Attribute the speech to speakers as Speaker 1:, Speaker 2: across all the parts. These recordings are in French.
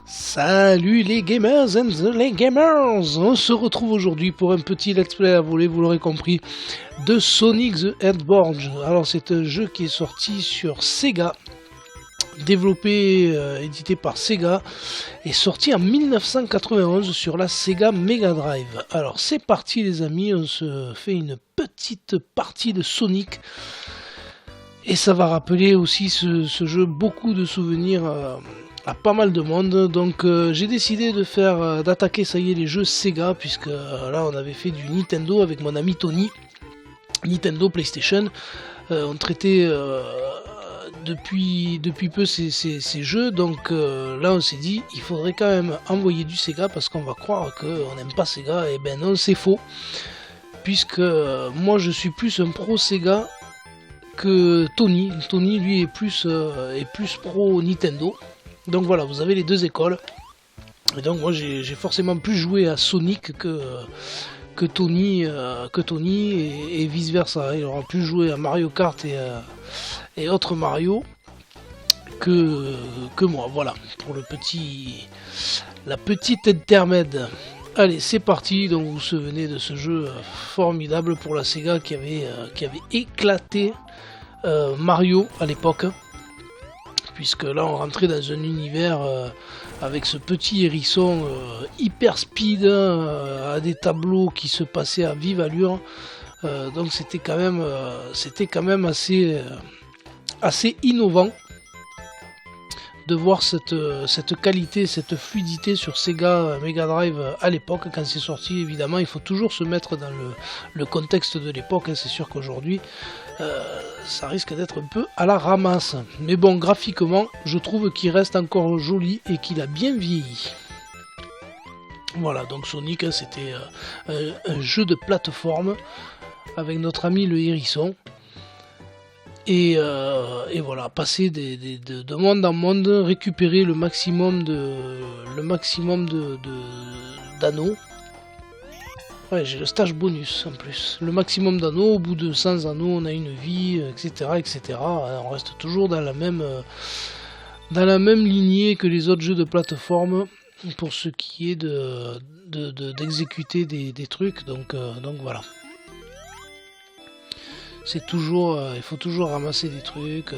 Speaker 1: Salut les gamers and les gamers. On se retrouve aujourd'hui pour un petit let's play à voler, vous l'aurez compris, de Sonic the Hedgehog. Alors c'est un jeu qui est sorti sur Sega, développé, édité par Sega, et sorti en 1991 sur la Sega Mega Drive. Alors c'est parti les amis, on se fait une petite partie de Sonic. Et ça va rappeler aussi ce jeu beaucoup de souvenirs à pas mal de monde. Donc j'ai décidé d'attaquer ça y est les jeux Sega, puisque là on avait fait du Nintendo avec mon ami Tony. Nintendo, PlayStation. On traitait depuis peu ces jeux. Donc là on s'est dit il faudrait quand même envoyer du Sega, parce qu'on va croire qu'on n'aime pas Sega. Et ben non, c'est faux. Puisque moi je suis plus un pro Sega que Tony. Tony lui est plus pro Nintendo. Donc voilà, vous avez les deux écoles. Et donc moi j'ai forcément plus joué à Sonic que Tony et vice versa. Il aura plus joué à Mario Kart et autres Mario que moi. Voilà pour la petite intermède. Allez, c'est parti. Donc vous vous souvenez de ce jeu formidable pour la Sega qui avait éclaté Mario à l'époque, puisque là on rentrait dans un univers avec ce petit hérisson hyper speed, à des tableaux qui se passaient à vive allure. Donc c'était quand même assez innovant de voir cette qualité, cette fluidité sur Sega Mega Drive à l'époque quand c'est sorti. Évidemment, il faut toujours se mettre dans le contexte de l'époque. C'est sûr qu'aujourd'hui, ça risque d'être un peu à la ramasse. Mais bon, graphiquement, je trouve qu'il reste encore joli et qu'il a bien vieilli. Voilà, donc Sonic, c'était un jeu de plateforme avec notre ami le hérisson. Et voilà, passer de monde en monde, récupérer le maximum d'anneaux. Ouais, j'ai le stage bonus en plus. Le maximum d'anneaux, au bout de 100 anneaux, on a une vie, etc., etc. On reste toujours dans la même lignée que les autres jeux de plateforme pour ce qui est d'exécuter des trucs. Donc voilà. C'est toujours, il faut toujours ramasser des trucs.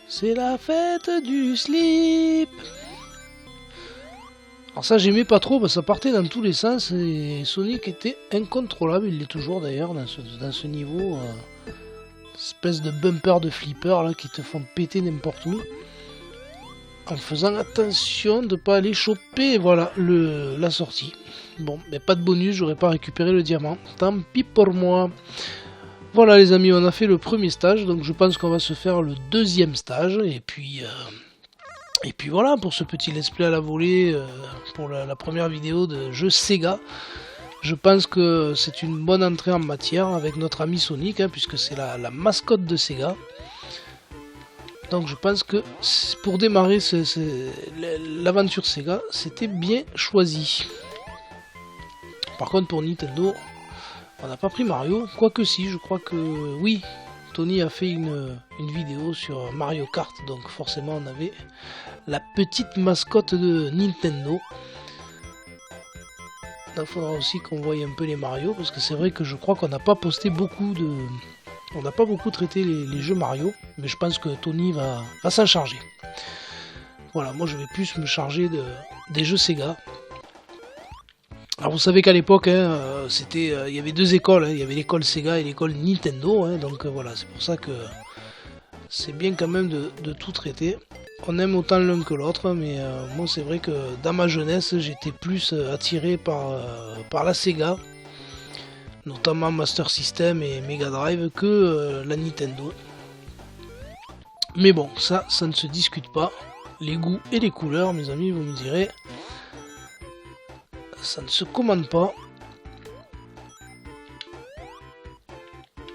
Speaker 1: C'est la fête du slip. Alors ça j'aimais pas trop parce que ça partait dans tous les sens et Sonic était incontrôlable. Il l'est toujours d'ailleurs dans ce niveau. Espèce de bumper de flipper là qui te font péter n'importe où. En faisant attention de pas aller choper, voilà, la sortie. Bon, mais pas de bonus, j'aurais pas récupéré le diamant. Tant pis pour moi. Voilà les amis, on a fait le premier stage, donc je pense qu'on va se faire le deuxième stage. Et puis voilà, pour ce petit let's play à la volée, pour la première vidéo de jeu Sega. Je pense que c'est une bonne entrée en matière avec notre ami Sonic, puisque c'est la mascotte de Sega. Donc je pense que pour démarrer l'aventure Sega, c'était bien choisi. Par contre pour Nintendo, on n'a pas pris Mario, quoique si, je crois que oui, Tony a fait une vidéo sur Mario Kart, donc forcément on avait la petite mascotte de Nintendo. Il faudra aussi qu'on voie un peu les Mario, parce que c'est vrai que je crois qu'on n'a pas posté beaucoup de... On n'a pas beaucoup traité les jeux Mario, mais je pense que Tony va s'en charger. Voilà, moi je vais plus me charger des jeux Sega. Alors vous savez qu'à l'époque, il y avait deux écoles, il y avait l'école Sega et l'école Nintendo, donc voilà, c'est pour ça que c'est bien quand même de tout traiter. On aime autant l'un que l'autre, mais moi c'est vrai que dans ma jeunesse, j'étais plus attiré par la Sega, notamment Master System et Mega Drive, que la Nintendo. Mais bon, ça ne se discute pas. Les goûts et les couleurs, mes amis, vous me direz, ça ne se commande pas.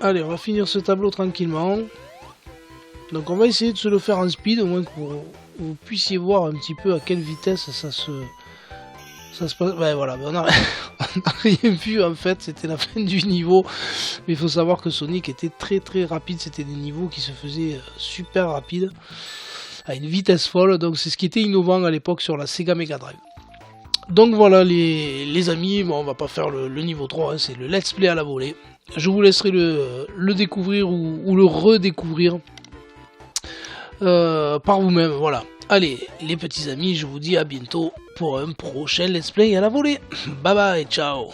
Speaker 1: Allez, on va finir ce tableau tranquillement. Donc on va essayer de se le faire en speed, au moins que vous puissiez voir un petit peu à quelle vitesse ça se passe. Ouais, voilà, on n'a rien vu en fait, c'était la fin du niveau. Mais il faut savoir que Sonic était très très rapide, c'était des niveaux qui se faisaient super rapides. à une vitesse folle. Donc c'est ce qui était innovant à l'époque sur la Sega Mega Drive. Donc voilà les amis, bon, on va pas faire le niveau 3, hein, c'est le let's play à la volée. Je vous laisserai le découvrir ou le redécouvrir par vous-même. Voilà. Allez les petits amis, je vous dis à bientôt pour un prochain let's play à la volée. Bye bye, ciao.